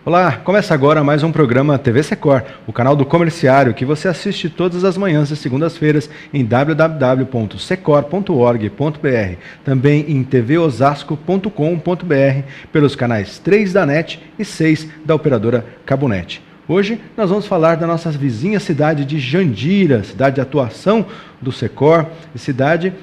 Olá, começa agora mais um programa TV Secor, o canal do comerciário que você assiste todas as manhãs e segundas-feiras em www.secor.org.br, também em tvosasco.com.br, pelos canais 3 da NET e 6 da operadora Cabonet. Hoje nós vamos falar da nossa vizinha cidade de Jandira, cidade de atuação do Secor, cidade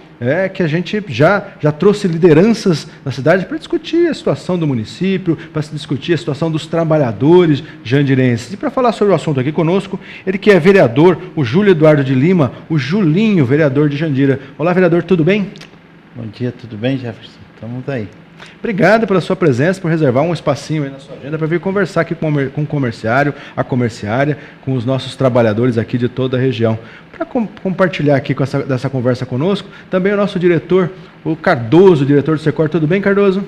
que a gente já trouxe lideranças na cidade para discutir a situação do município, para discutir a situação dos trabalhadores jandirenses. E para falar sobre o assunto aqui conosco, ele que é vereador, o Júlio Eduardo de Lima, o Julinho, vereador de Jandira. Olá, vereador, tudo bem? Bom dia, tudo bem, Jefferson? Estamos aí. Obrigado pela sua presença, por reservar um espacinho aí na sua agenda para vir conversar aqui com o comerciário, a comerciária, com os nossos trabalhadores aqui de toda a região. Para compartilhar aqui dessa conversa conosco, também o nosso diretor, o Cardoso, diretor do Secor. Tudo bem, Cardoso?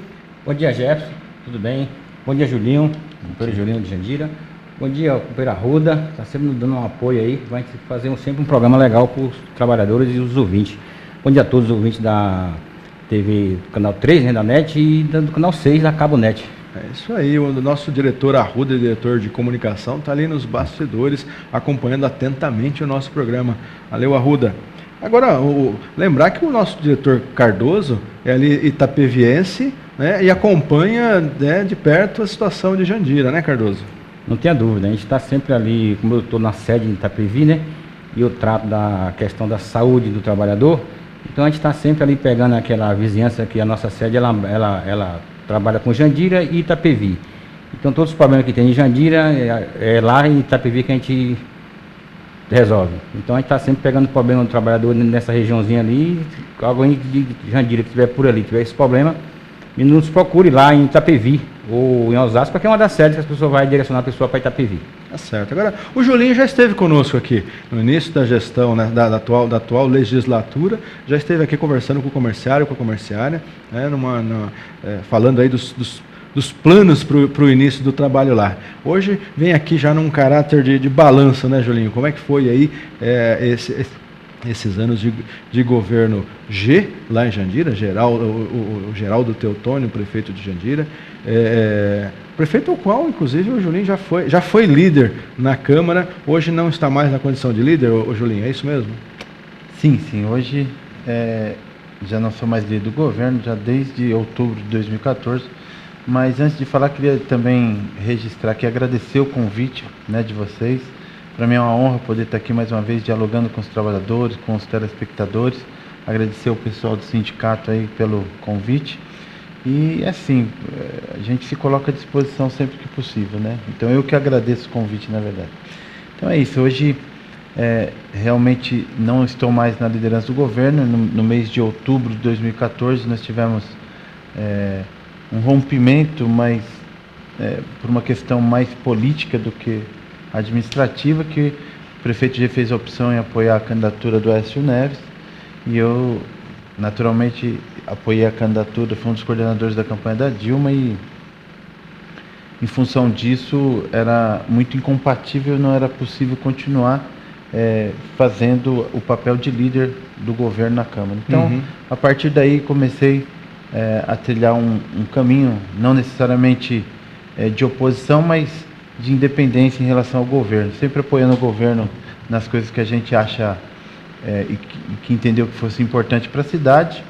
Bom dia, Jefferson. Tudo bem? Bom dia, Julinho, companheiro Julinho de Jandira. Bom dia, companheiro Arruda. Está sempre nos dando um apoio aí. Vai fazer sempre um programa legal para os trabalhadores e os ouvintes. Bom dia a todos os ouvintes da TV do canal 3, né, da NET, e do canal 6 da Cabonet. É isso aí, o nosso diretor Arruda, diretor de comunicação, está ali nos bastidores, acompanhando atentamente o nosso programa. Valeu, Arruda. Agora, lembrar que o nosso diretor Cardoso é ali itapeviense, né, e acompanha, né, de perto a situação de Jandira, né, Cardoso? Não tenha dúvida, a gente está sempre ali, como eu estou na sede de Itapevi, né, e eu trato da questão da saúde do trabalhador. Então a gente está sempre ali pegando aquela vizinhança que a nossa sede ela trabalha com Jandira e Itapevi. Então todos os problemas que tem em Jandira é lá em Itapevi que a gente resolve. Então a gente está sempre pegando o problema do trabalhador nessa regiãozinha ali. Alguém de Jandira que estiver por ali, tiver esse problema, e nos procure lá em Itapevi ou em Osasco, porque é uma das sedes que as pessoas vai direcionar a pessoa para Itapevi. Tá certo. Agora, o Julinho já esteve conosco aqui no início da gestão, né, da atual legislatura, já esteve aqui conversando com o comerciário, com a comerciária, né, falando aí dos planos para o início do trabalho lá. Hoje vem aqui já num caráter de balanço, né, Julinho? Como é que foi aí esses anos de governo G, lá em Jandira, o Geraldo Teotônio, prefeito de Jandira, prefeito ao qual, inclusive, o Julinho já foi líder na Câmara, hoje não está mais na condição de líder, o Julinho, é isso mesmo? Sim, hoje já não sou mais líder do governo, já desde outubro de 2014, mas antes de falar, queria também registrar aqui, agradecer o convite, né, de vocês. Para mim é uma honra poder estar aqui mais uma vez dialogando com os trabalhadores, com os telespectadores. Agradecer o pessoal do sindicato aí pelo convite. E assim, a gente se coloca à disposição sempre que possível, né? Então eu que agradeço o convite, na verdade. Então é isso, hoje realmente não estou mais na liderança do governo. No mês de outubro de 2014 nós tivemos um rompimento, mas por uma questão mais política do que administrativa, que o prefeito já fez a opção em apoiar a candidatura do Aécio Neves, e eu naturalmente apoiei a candidatura, fui um dos coordenadores da campanha da Dilma, e em função disso era muito incompatível, não era possível continuar fazendo o papel de líder do governo na Câmara. Então, a partir daí comecei a trilhar um caminho, não necessariamente de oposição, mas de independência em relação ao governo, sempre apoiando o governo nas coisas que a gente acha e que entendeu que fosse importante para a cidade,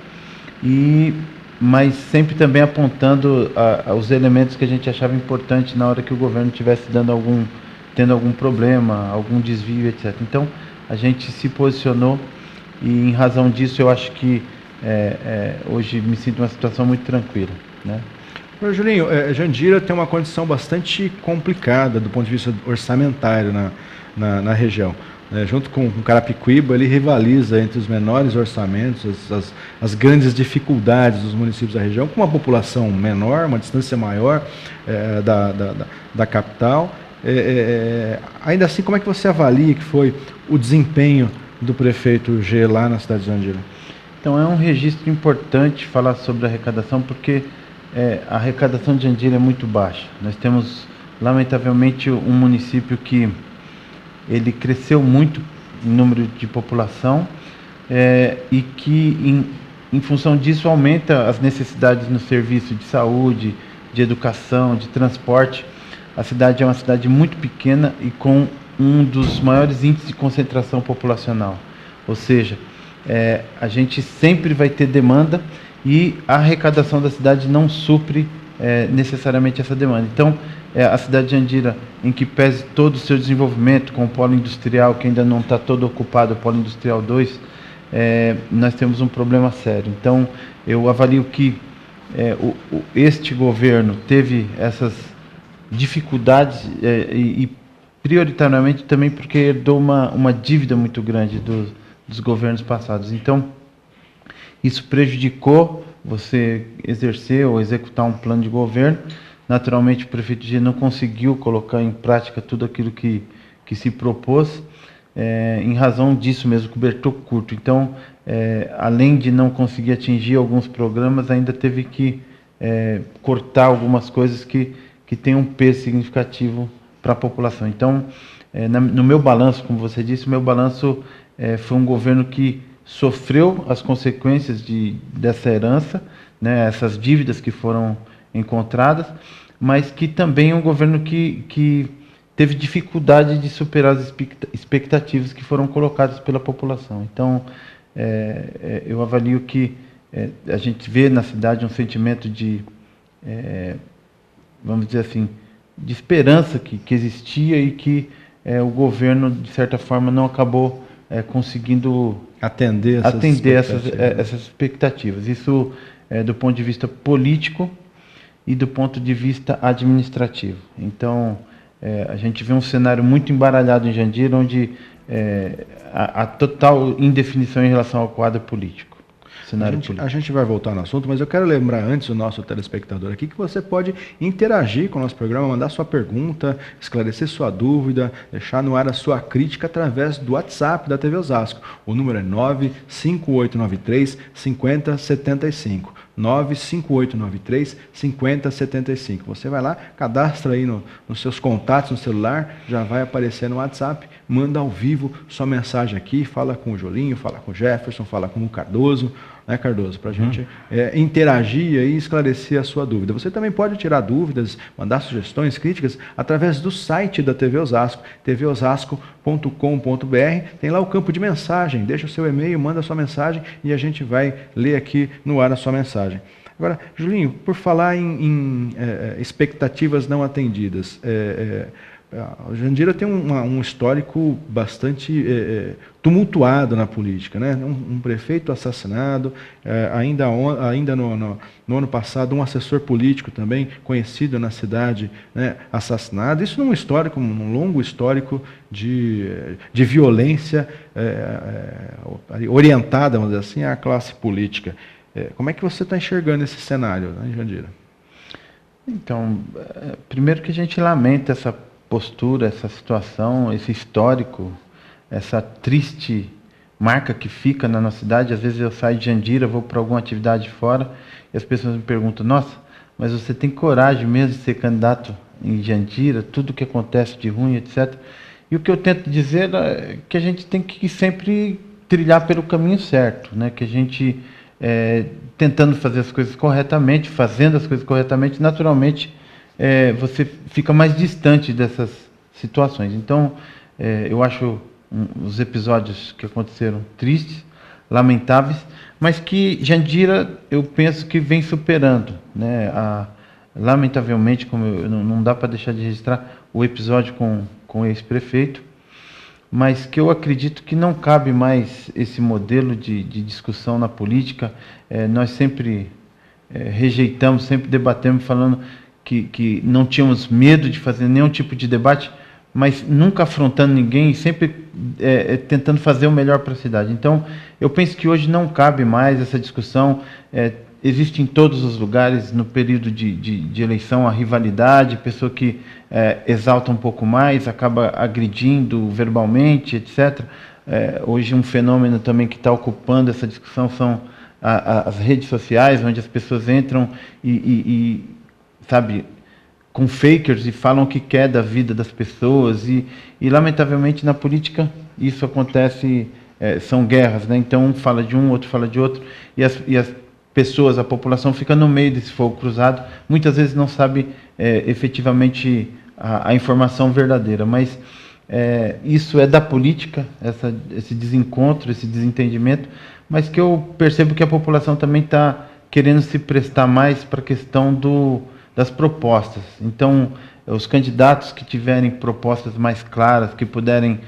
mas sempre também apontando os elementos que a gente achava importante na hora que o governo estivesse tendo algum problema, algum desvio, etc. Então a gente se posicionou, e em razão disso eu acho que hoje me sinto numa situação muito tranquila, né? Julinho, Jandira tem uma condição bastante complicada do ponto de vista orçamentário na região. Junto com Carapicuíba, ele rivaliza entre os menores orçamentos, as grandes dificuldades dos municípios da região, com uma população menor, uma distância maior da capital. Ainda assim, como é que você avalia que foi o desempenho do prefeito G lá na cidade de Jandira? Então, é um registro importante falar sobre a arrecadação, porque a arrecadação de Jandira é muito baixa. Nós temos, lamentavelmente, um município que ele cresceu muito em número de população e que, em função disso, aumenta as necessidades no serviço de saúde, de educação, de transporte. a cidade é uma cidade muito pequena e com um dos maiores índices de concentração populacional. Ou seja, a gente sempre vai ter demanda e a arrecadação da cidade não supre necessariamente essa demanda. Então, a cidade de Jandira, em que pese todo o seu desenvolvimento com o polo industrial, que ainda não está todo ocupado, o polo industrial 2, nós temos um problema sério. Então, eu avalio que este governo teve essas dificuldades e prioritariamente também porque herdou uma dívida muito grande dos governos passados. Então, isso prejudicou você exercer ou executar um plano de governo. Naturalmente, o prefeito G não conseguiu colocar em prática tudo aquilo que se propôs, em razão disso mesmo, cobertor curto. Então, além de não conseguir atingir alguns programas, ainda teve que cortar algumas coisas que têm um peso significativo para a população. Então, no meu balanço, como você disse, o meu balanço foi um governo que sofreu as consequências dessa herança, né, essas dívidas que foram encontradas, mas que também é um governo que teve dificuldade de superar as expectativas que foram colocadas pela população. Então, eu avalio que a gente vê na cidade um sentimento de, vamos dizer assim, de esperança que existia e que o governo, de certa forma, não acabou conseguindo atender essas expectativas. Isso do ponto de vista político e do ponto de vista administrativo. Então, a gente vê um cenário muito embaralhado em Jandira, onde há total indefinição em relação ao quadro político. A gente vai voltar no assunto, mas eu quero lembrar antes o nosso telespectador aqui que você pode interagir com o nosso programa, mandar sua pergunta, esclarecer sua dúvida, deixar no ar a sua crítica através do WhatsApp da TV Osasco. O número é 95893 5075. 95893 5075. Você vai lá, cadastra aí nos seus contatos no celular, já vai aparecer no WhatsApp, manda ao vivo sua mensagem aqui, fala com o Jolinho, fala com o Jefferson, fala com o Cardoso, né, Cardoso? Para a gente interagir e esclarecer a sua dúvida. Você também pode tirar dúvidas, mandar sugestões, críticas, através do site da TV Osasco, tvosasco.com.br. Tem lá o campo de mensagem, deixa o seu e-mail, manda a sua mensagem e a gente vai ler aqui no ar a sua mensagem. Agora, Julinho, por falar em expectativas não atendidas, Jandira tem um histórico bastante tumultuado na política, né? Um prefeito assassinado, ainda no ano passado um assessor político também conhecido na cidade, né, assassinado. Isso num longo histórico de violência orientada, vamos dizer assim, à classe política. Como é que você está enxergando esse cenário, né, Jandira? Então, primeiro que a gente lamenta essa postura, essa situação, esse histórico, essa triste marca que fica na nossa cidade. Às vezes eu saio de Jandira, vou para alguma atividade fora e as pessoas me perguntam: nossa, mas você tem coragem mesmo de ser candidato em Jandira, tudo que acontece de ruim, etc. E o que eu tento dizer é que a gente tem que sempre trilhar pelo caminho certo, né? Que a gente, tentando fazer as coisas corretamente, fazendo as coisas corretamente, naturalmente você fica mais distante dessas situações. Então, eu acho os episódios que aconteceram tristes, lamentáveis, mas que Jandira, eu penso que vem superando, né? Lamentavelmente, como não dá para deixar de registrar o episódio com o ex-prefeito, mas que eu acredito que não cabe mais esse modelo de discussão na política. Nós sempre rejeitamos, sempre debatemos, falando que não tínhamos medo de fazer nenhum tipo de debate, mas nunca afrontando ninguém, sempre tentando fazer o melhor para a cidade. Então, eu penso que hoje não cabe mais essa discussão. Existe em todos os lugares, no período de eleição, a rivalidade, pessoa que exalta um pouco mais, acaba agredindo verbalmente, etc. Hoje um fenômeno também que está ocupando essa discussão são as redes sociais, onde as pessoas entram sabe, com fakers e falam o que quer da vida das pessoas e lamentavelmente na política isso acontece, são guerras, né? Então um fala de um, outro fala de outro e as pessoas, a população fica no meio desse fogo cruzado, muitas vezes não sabe efetivamente a informação verdadeira, mas isso é da política, esse desencontro, esse desentendimento, mas que eu percebo que a população também está querendo se prestar mais para a questão das propostas. Então, os candidatos que tiverem propostas mais claras, que puderem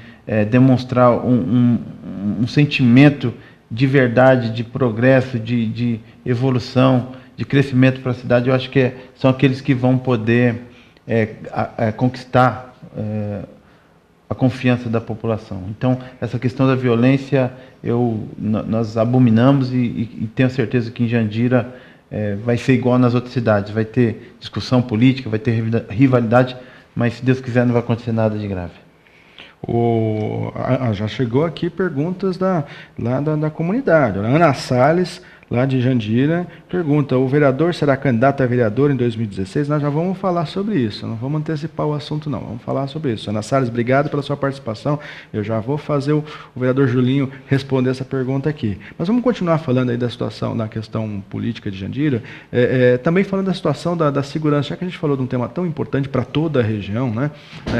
demonstrar um sentimento de verdade, de progresso, de evolução, de crescimento para a cidade, eu acho que são aqueles que vão poder conquistar a confiança da população. Então, essa questão da violência, nós abominamos e tenho certeza que em Jandira vai ser igual nas outras cidades. Vai ter discussão política, vai ter rivalidade, mas se Deus quiser não vai acontecer nada de grave. Já chegou aqui perguntas lá da comunidade. A Ana Salles, lá de Jandira, pergunta: o vereador será candidato a vereador em 2016? Nós já vamos falar sobre isso, não vamos antecipar o assunto não, vamos falar sobre isso. Ana Salles, obrigado pela sua participação, eu já vou fazer o vereador Julinho responder essa pergunta aqui. Mas vamos continuar falando aí da situação, da questão política de Jandira, também falando da situação da segurança, já que a gente falou de um tema tão importante para toda a região, né?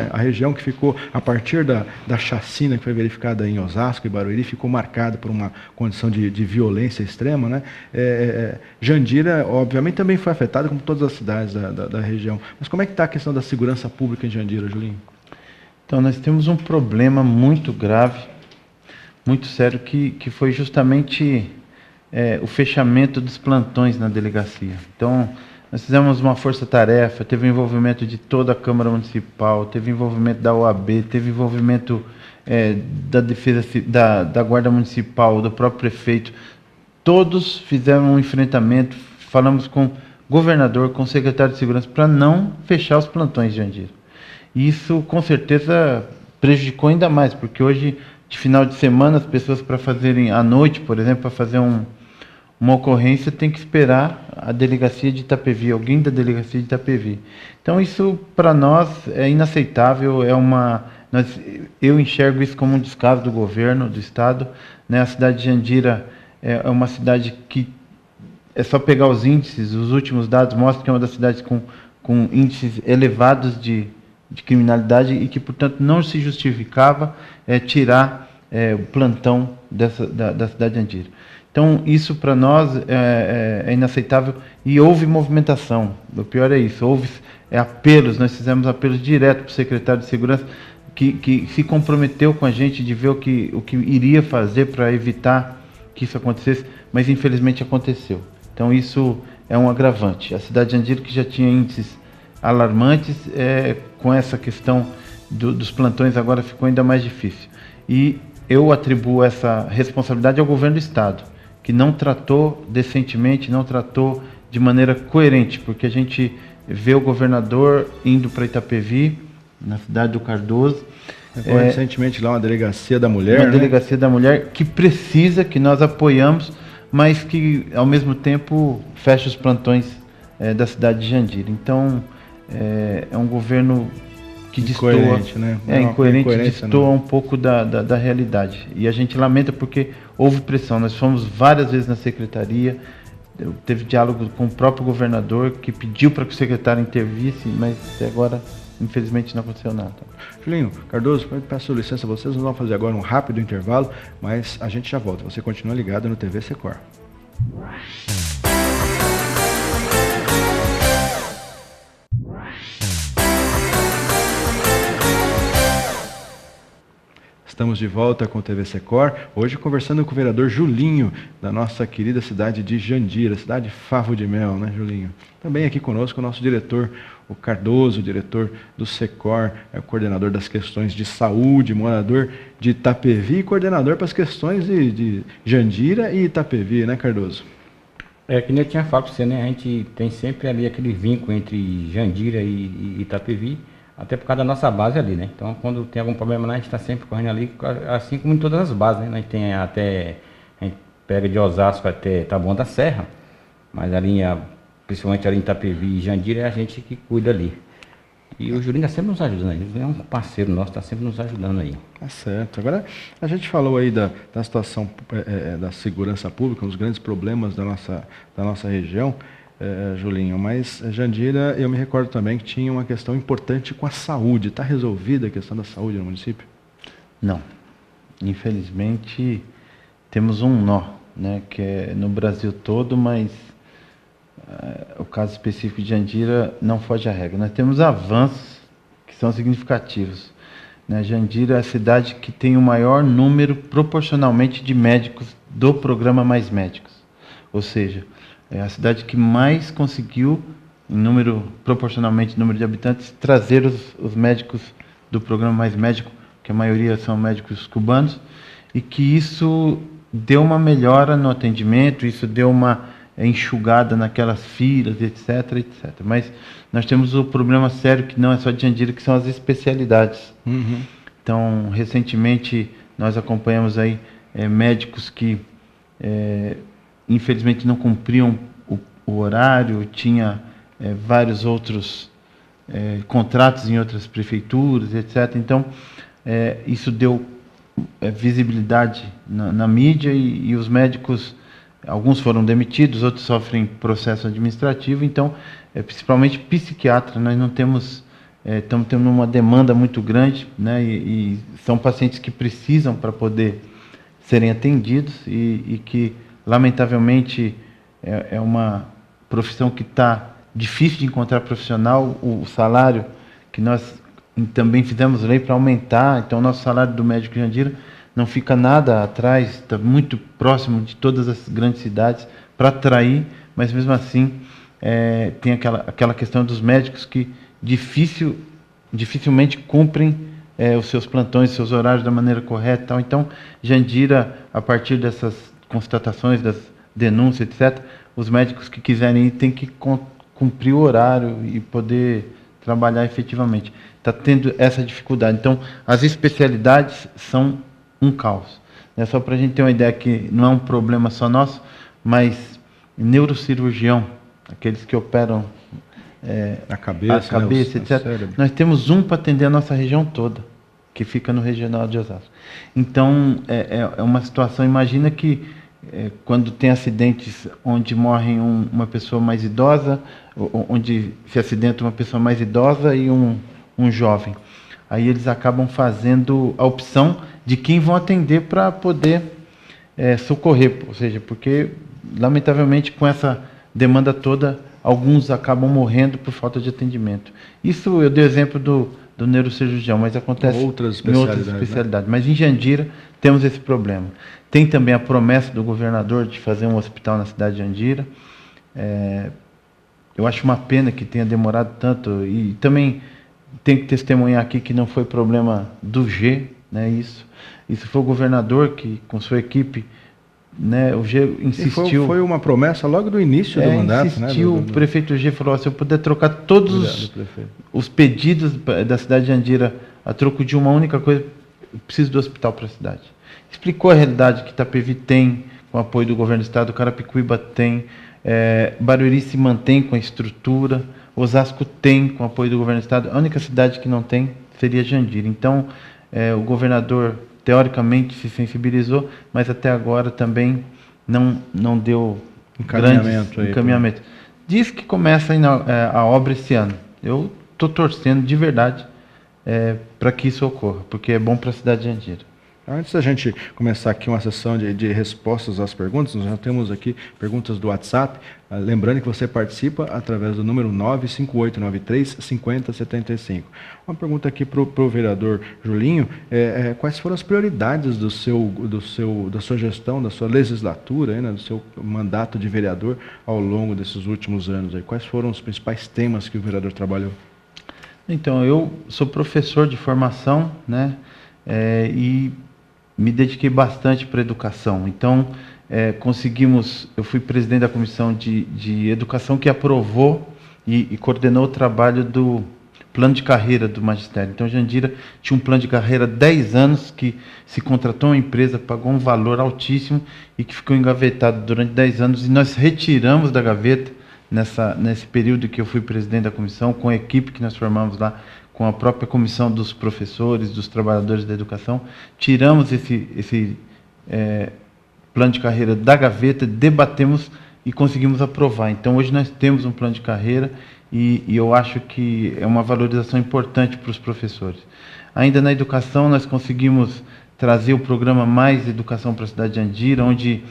A região que ficou, a partir da chacina que foi verificada em Osasco e Barueri, ficou marcada por uma condição de violência extrema, né? Jandira, obviamente, também foi afetada, como todas as cidades da região. Mas como é que está a questão da segurança pública em Jandira, Julinho? Então, nós temos um problema muito grave, muito sério, que foi justamente o fechamento dos plantões na delegacia. Então, nós fizemos uma força-tarefa, teve o envolvimento de toda a Câmara Municipal, teve envolvimento da OAB, teve envolvimento da Defesa, da Guarda Municipal, do próprio prefeito. Todos fizeram um enfrentamento, falamos com o governador, com o secretário de segurança, para não fechar os plantões de Jandira. E isso, com certeza, prejudicou ainda mais, porque hoje, de final de semana, as pessoas para fazerem à noite, por exemplo, para fazer uma ocorrência, tem que esperar a delegacia de Itapevi, alguém da delegacia de Itapevi. Então, isso, para nós, é inaceitável, eu enxergo isso como um descaso do governo, do Estado, né? A cidade de Jandira é uma cidade que é só pegar os índices, os últimos dados mostram que é uma das cidades com índices elevados de criminalidade e que, portanto, não se justificava tirar o plantão da cidade de Jandira. Então, isso para nós é inaceitável e houve movimentação. O pior é isso, houve apelos, nós fizemos apelos direto para o secretário de Segurança, que se comprometeu com a gente de ver o que iria fazer para evitar que isso acontecesse, mas infelizmente aconteceu. Então isso é um agravante. A cidade de Jandira, que já tinha índices alarmantes, com essa questão dos plantões agora ficou ainda mais difícil. E eu atribuo essa responsabilidade ao governo do Estado, que não tratou decentemente, não tratou de maneira coerente, porque a gente vê o governador indo para Itapevi, na cidade do Cardoso. Recentemente lá uma delegacia da mulher. Uma delegacia da mulher que precisa, que nós apoiamos, mas que ao mesmo tempo fecha os plantões da cidade de Jandira. Então é um governo que destoa, né? Incoerente, destoa um pouco da realidade. E a gente lamenta porque houve pressão. Nós fomos várias vezes na secretaria, teve diálogo com o próprio governador, que pediu para que o secretário intervisse, mas até agora, infelizmente, não aconteceu nada. Julinho, Cardoso, peço licença a vocês, nós vamos fazer agora um rápido intervalo, mas a gente já volta. Você continua ligado no TV Secor. Estamos de volta com o TV Secor, hoje conversando com o vereador Julinho, da nossa querida cidade de Jandira, cidade favo de mel, né, Julinho? Também aqui conosco o nosso diretor, o Cardoso, diretor do Secor, o coordenador das questões de saúde, morador de Itapevi e coordenador para as questões de Jandira e Itapevi, né, Cardoso? Que nem eu tinha falado para você, né? A gente tem sempre ali aquele vínculo entre Jandira e Itapevi, até por causa da nossa base ali, né? Então, quando tem algum problema lá, a gente está sempre correndo ali, assim como em todas as bases, né? A gente tem a gente pega de Osasco até Taboão da Serra, mas ali, principalmente ali em Itapevi e Jandira, é a gente que cuida ali. E o Julinho está sempre nos ajudando aí, ele é um parceiro nosso, está sempre nos ajudando aí. Tá certo. Agora, a gente falou aí da situação da segurança pública, os grandes problemas da nossa região. Julinho, mas Jandira, eu me recordo também que tinha uma questão importante com a saúde. Está resolvida a questão da saúde no município? Não. Infelizmente, temos um nó, né, que é no Brasil todo, mas o caso específico de Jandira não foge à regra. Nós temos avanços que são significativos. Né? Jandira é a cidade que tem o maior número proporcionalmente de médicos do programa Mais Médicos. Ou seja, é a cidade que mais conseguiu, proporcionalmente número de habitantes, trazer os médicos do programa Mais Médico, que a maioria são médicos cubanos, e que isso deu uma melhora no atendimento, isso deu uma enxugada naquelas filas, etc, etc. Mas nós temos o problema sério que não é só de Jandira, que são as especialidades. Uhum. Então, recentemente, nós acompanhamos aí médicos que, infelizmente, não cumpriam o horário, tinha vários outros contratos em outras prefeituras, etc. Então, isso deu visibilidade na mídia e os médicos, alguns foram demitidos, outros sofrem processo administrativo. Então, principalmente psiquiatra, nós não temos, estamos tendo uma demanda muito grande, né, e são pacientes que precisam para poder serem atendidos e que, lamentavelmente, é uma profissão que está difícil de encontrar profissional. O salário que nós também fizemos lei para aumentar, então o nosso salário do médico de Jandira não fica nada atrás, está muito próximo de todas as grandes cidades para atrair, mas mesmo assim tem aquela questão dos médicos que dificilmente cumprem os seus plantões, seus horários da maneira correta. Tal. Então, Jandira, a partir dessas constatações, das denúncias, etc., os médicos que quiserem ir têm que cumprir o horário e poder trabalhar efetivamente. Está tendo essa dificuldade. Então, as especialidades são um caos. Só para a gente ter uma ideia que não é um problema só nosso, mas neurocirurgião, aqueles que operam a cabeça, né, etc. Nós temos um para atender a nossa região toda, que fica no Regional de Osasco. Então, é uma situação, imagina que quando tem acidentes onde morre uma pessoa mais idosa, onde se acidenta uma pessoa mais idosa e um jovem. Aí eles acabam fazendo a opção de quem vão atender para poder socorrer. Ou seja, porque, lamentavelmente, com essa demanda toda, alguns acabam morrendo por falta de atendimento. Isso eu dei exemplo do neurocirurgião, mas acontece em outras especialidades. Né? Mas em Jandira temos esse problema. Tem também a promessa do governador de fazer um hospital na cidade de Jandira. Eu acho uma pena que tenha demorado tanto, e também tenho que testemunhar aqui que não foi problema do G, né, isso foi o governador que, com sua equipe, né, o G insistiu. Foi uma promessa logo do início do mandato. Insistiu, né, o prefeito G falou, se eu puder trocar todos os pedidos da cidade de Jandira a troco de uma única coisa, eu preciso do hospital para a cidade. Explicou a realidade que Itapevi tem, com o apoio do governo do estado, Carapicuíba tem, Barueri se mantém com a estrutura, Osasco tem, com o apoio do governo do estado. A única cidade que não tem seria Jandira. Então, o governador, teoricamente, se sensibilizou, mas até agora também não deu encaminhamento. Diz que começa a obra esse ano. Eu estou torcendo de verdade para que isso ocorra, porque é bom para a cidade de Jandira. Antes da gente começar aqui uma sessão de respostas às perguntas, nós já temos aqui perguntas do WhatsApp. Lembrando que você participa através do número 95893-5075. Uma pergunta aqui para o vereador Julinho. Quais foram as prioridades da sua gestão, da sua legislatura, né, do seu mandato de vereador ao longo desses últimos anos? Quais foram os principais temas que o vereador trabalhou? Então, eu sou professor de formação, né, e me dediquei bastante para a educação. Então, eu fui presidente da comissão de educação que aprovou e coordenou o trabalho do plano de carreira do magistério. Então, Jandira tinha um plano de carreira 10 anos que se contratou uma empresa, pagou um valor altíssimo e que ficou engavetado durante 10 anos, e nós retiramos da gaveta nesse período que eu fui presidente da comissão, com a equipe que nós formamos lá, com a própria comissão dos professores, dos trabalhadores da educação, tiramos esse plano de carreira da gaveta, debatemos e conseguimos aprovar. Então hoje nós temos um plano de carreira e eu acho que é uma valorização importante para os professores. Ainda na educação nós conseguimos trazer o programa Mais Educação para a cidade de Andira, onde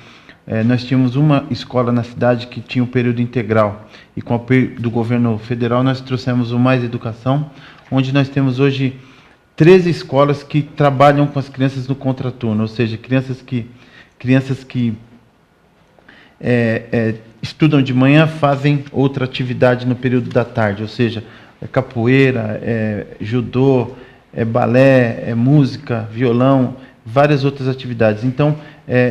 nós tínhamos uma escola na cidade que tinha o período integral, e com o apoio do governo federal nós trouxemos o Mais Educação, onde nós temos hoje 13 escolas que trabalham com as crianças no contraturno, ou seja, crianças que estudam de manhã, fazem outra atividade no período da tarde, ou seja, capoeira, judô, balé, música, violão, várias outras atividades. Então,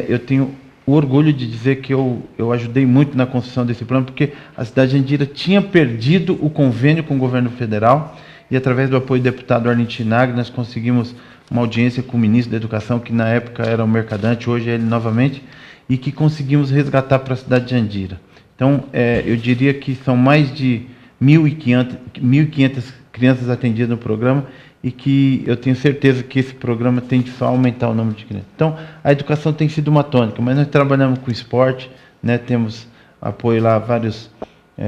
eu tenho o orgulho de dizer que eu ajudei muito na construção desse plano, porque a cidade de Andira tinha perdido o convênio com o governo federal, e através do apoio do deputado Arlindo Chinagre, nós conseguimos uma audiência com o ministro da Educação, que na época era o Mercadante, hoje é ele novamente, e que conseguimos resgatar para a cidade de Andira. Então, eu diria que são mais de 1.500 crianças atendidas no programa, e que eu tenho certeza que esse programa tende só a aumentar o número de crianças. Então, a educação tem sido uma tônica, mas nós trabalhamos com esporte, né, temos apoio lá a vários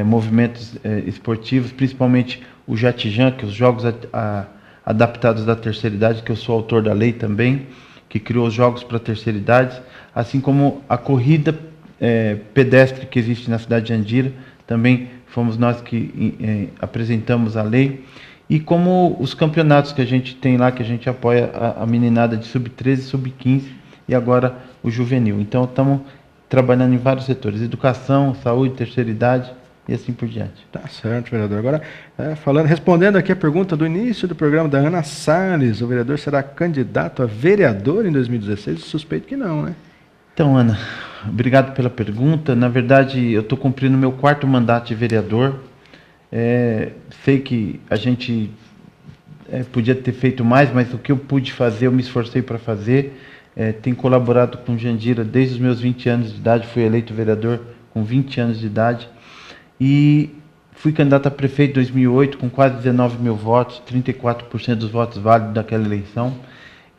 movimentos esportivos, principalmente o Jatijan, que é os Jogos Adaptados da Terceira Idade, que eu sou autor da lei também, que criou os Jogos para a Terceira Idade, assim como a corrida pedestre que existe na cidade de Andira, também fomos nós que apresentamos a lei, e como os campeonatos que a gente tem lá, que a gente apoia a meninada de sub-13, sub-15 e agora o juvenil. Então estamos trabalhando em vários setores, educação, saúde, terceira idade e assim por diante. Tá certo, vereador. Agora, respondendo aqui a pergunta do início do programa da Ana Salles, o vereador será candidato a vereador em 2016? Suspeito que não, né? Então, Ana, obrigado pela pergunta. Na verdade, eu estou cumprindo meu 4º mandato de vereador. Sei que a gente podia ter feito mais, mas o que eu pude fazer, eu me esforcei para fazer. Tenho colaborado com Jandira desde os meus 20 anos de idade, fui eleito vereador com 20 anos de idade. E fui candidato a prefeito em 2008 com quase 19 mil votos, 34% dos votos válidos daquela eleição.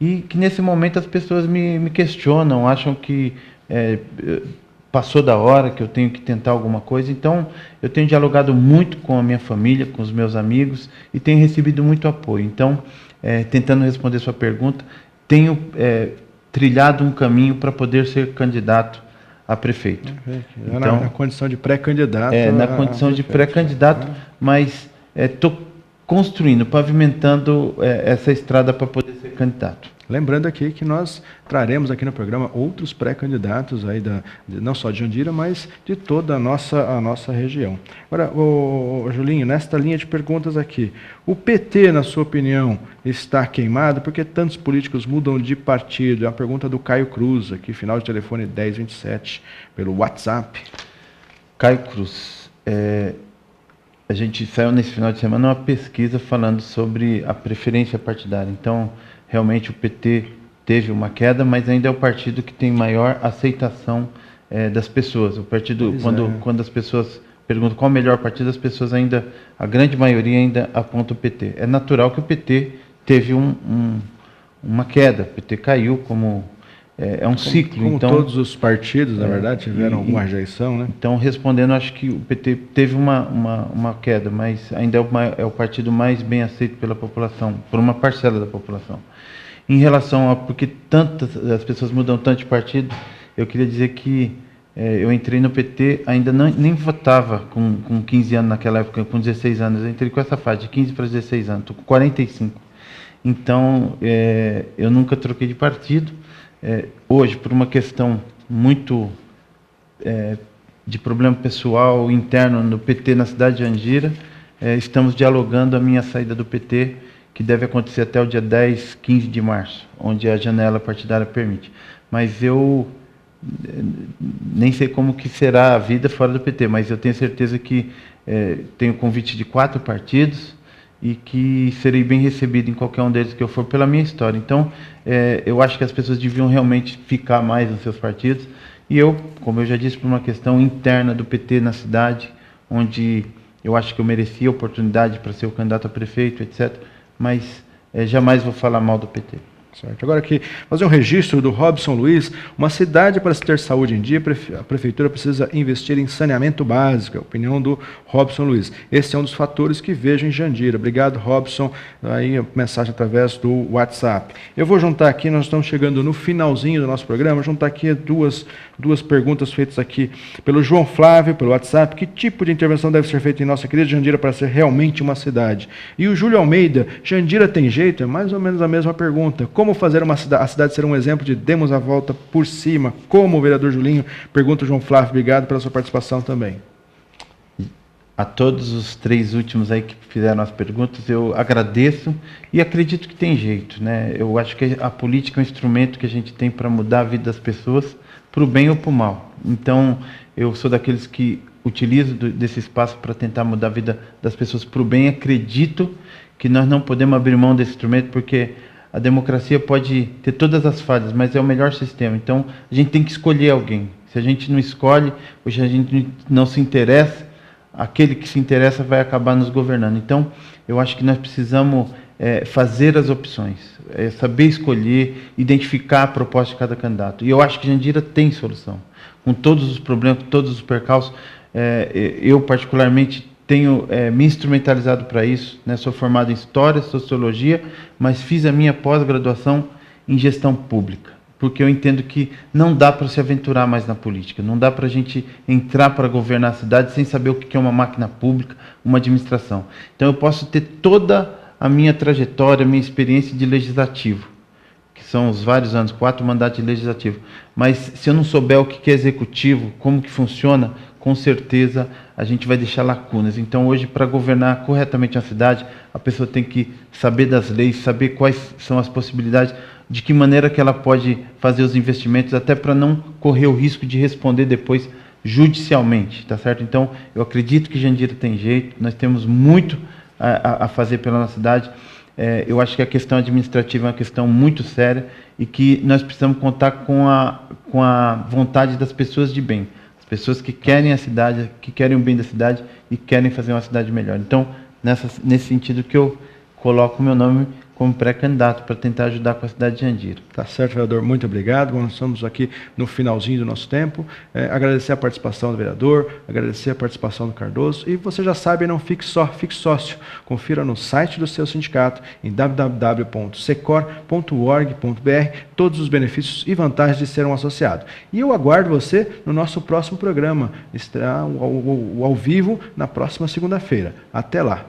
E que nesse momento as pessoas me questionam, acham que passou da hora, que eu tenho que tentar alguma coisa. Então, eu tenho dialogado muito com a minha família, com os meus amigos, e tenho recebido muito apoio. Então, tentando responder sua pergunta, tenho trilhado um caminho para poder ser candidato a prefeito. Então, na condição de pré-candidato. Na condição de pré-candidato, mas estou construindo, pavimentando essa estrada para poder ser candidato. Lembrando aqui que nós traremos aqui no programa outros pré-candidatos aí não só de Jandira, mas de toda a nossa região. Agora, Julinho, nesta linha de perguntas aqui, o PT, na sua opinião, está queimado? Porque tantos políticos mudam de partido? É uma pergunta do Caio Cruz, aqui, final de telefone 1027, pelo WhatsApp. Caio Cruz, a gente saiu nesse final de semana uma pesquisa falando sobre a preferência partidária. Então, realmente o PT teve uma queda, mas ainda é o partido que tem maior aceitação das pessoas. O partido, quando as pessoas perguntam qual é o melhor partido, as pessoas ainda, a grande maioria ainda aponta o PT. É natural que o PT teve uma queda, o PT caiu como... um ciclo. Como então, todos os partidos, na verdade, tiveram alguma rejeição, né? Então, respondendo, acho que o PT teve uma queda, mas ainda é o partido mais bem aceito pela população, por uma parcela da população. Em relação a porque as pessoas mudam tanto de partido, eu queria dizer que eu entrei no PT, ainda nem votava com 15 anos naquela época, com 16 anos. Eu entrei com essa faixa, de 15 para 16 anos, estou com 45. Então, eu nunca troquei de partido. Hoje, por uma questão muito de problema pessoal interno no PT na cidade de Andira, estamos dialogando a minha saída do PT, que deve acontecer até o dia 10, 15 de março, onde a janela partidária permite. Mas eu nem sei como que será a vida fora do PT, mas eu tenho certeza que tenho convite de 4 partidos, e que serei bem recebido em qualquer um deles que eu for, pela minha história. Então, eu acho que as pessoas deviam realmente ficar mais nos seus partidos, e eu, como eu já disse, por uma questão interna do PT na cidade, onde eu acho que eu merecia a oportunidade para ser o candidato a prefeito, etc., mas jamais vou falar mal do PT. Certo. Agora aqui, fazer um registro do Robson Luiz. Uma cidade para se ter saúde em dia, a prefeitura precisa investir em saneamento básico. A opinião do Robson Luiz. Esse é um dos fatores que vejo em Jandira. Obrigado, Robson. Aí a mensagem através do WhatsApp. Eu vou juntar aqui, nós estamos chegando no finalzinho do nosso programa, juntar aqui duas perguntas feitas aqui pelo João Flávio, pelo WhatsApp. Que tipo de intervenção deve ser feita em nossa querida Jandira para ser realmente uma cidade? E o Júlio Almeida, Jandira tem jeito? É mais ou menos a mesma pergunta. Como fazer a cidade ser um exemplo de demos a volta por cima? Como o vereador Julinho? Pergunta o João Flávio. Obrigado pela sua participação também. A todos os 3 últimos aí que fizeram as perguntas, eu agradeço e acredito que tem jeito, né? Eu acho que a política é um instrumento que a gente tem para mudar a vida das pessoas para o bem ou para o mal. Então, eu sou daqueles que utilizo desse espaço para tentar mudar a vida das pessoas para o bem. Acredito que nós não podemos abrir mão desse instrumento, porque a democracia pode ter todas as falhas, mas é o melhor sistema. Então, a gente tem que escolher alguém. Se a gente não escolhe, ou se a gente não se interessa, aquele que se interessa vai acabar nos governando. Então, eu acho que nós precisamos fazer as opções, saber escolher, identificar a proposta de cada candidato. E eu acho que Jandira tem solução. Com todos os problemas, com todos os percalços, eu particularmente tenho me instrumentalizado para isso, né? Sou formado em História, Sociologia, mas fiz a minha pós-graduação em Gestão Pública, porque eu entendo que não dá para se aventurar mais na política, não dá para a gente entrar para governar a cidade sem saber o que é uma máquina pública, uma administração. Então eu posso ter toda a minha trajetória, a minha experiência de legislativo, que são os vários anos, 4 mandatos de legislativo, mas se eu não souber o que é executivo, como que funciona, com certeza a gente vai deixar lacunas. Então hoje, para governar corretamente a cidade, a pessoa tem que saber das leis, saber quais são as possibilidades, de que maneira que ela pode fazer os investimentos, até para não correr o risco de responder depois judicialmente, tá certo? Então, eu acredito que Jandira tem jeito, nós temos muito a fazer pela nossa cidade. Eu acho que a questão administrativa é uma questão muito séria e que nós precisamos contar com a vontade das pessoas de bem, as pessoas que querem a cidade, que querem o bem da cidade e querem fazer uma cidade melhor. Então, nesse sentido que eu coloco o meu nome como pré-candidato para tentar ajudar com a cidade de Jandira. Tá certo, vereador. Muito obrigado. Nós estamos aqui no finalzinho do nosso tempo. Agradecer a participação do vereador, agradecer a participação do Cardoso. E você já sabe, não fique só, fique sócio. Confira no site do seu sindicato, em www.secor.org.br, todos os benefícios e vantagens de ser um associado. E eu aguardo você no nosso próximo programa, estará ao vivo na próxima segunda-feira. Até lá.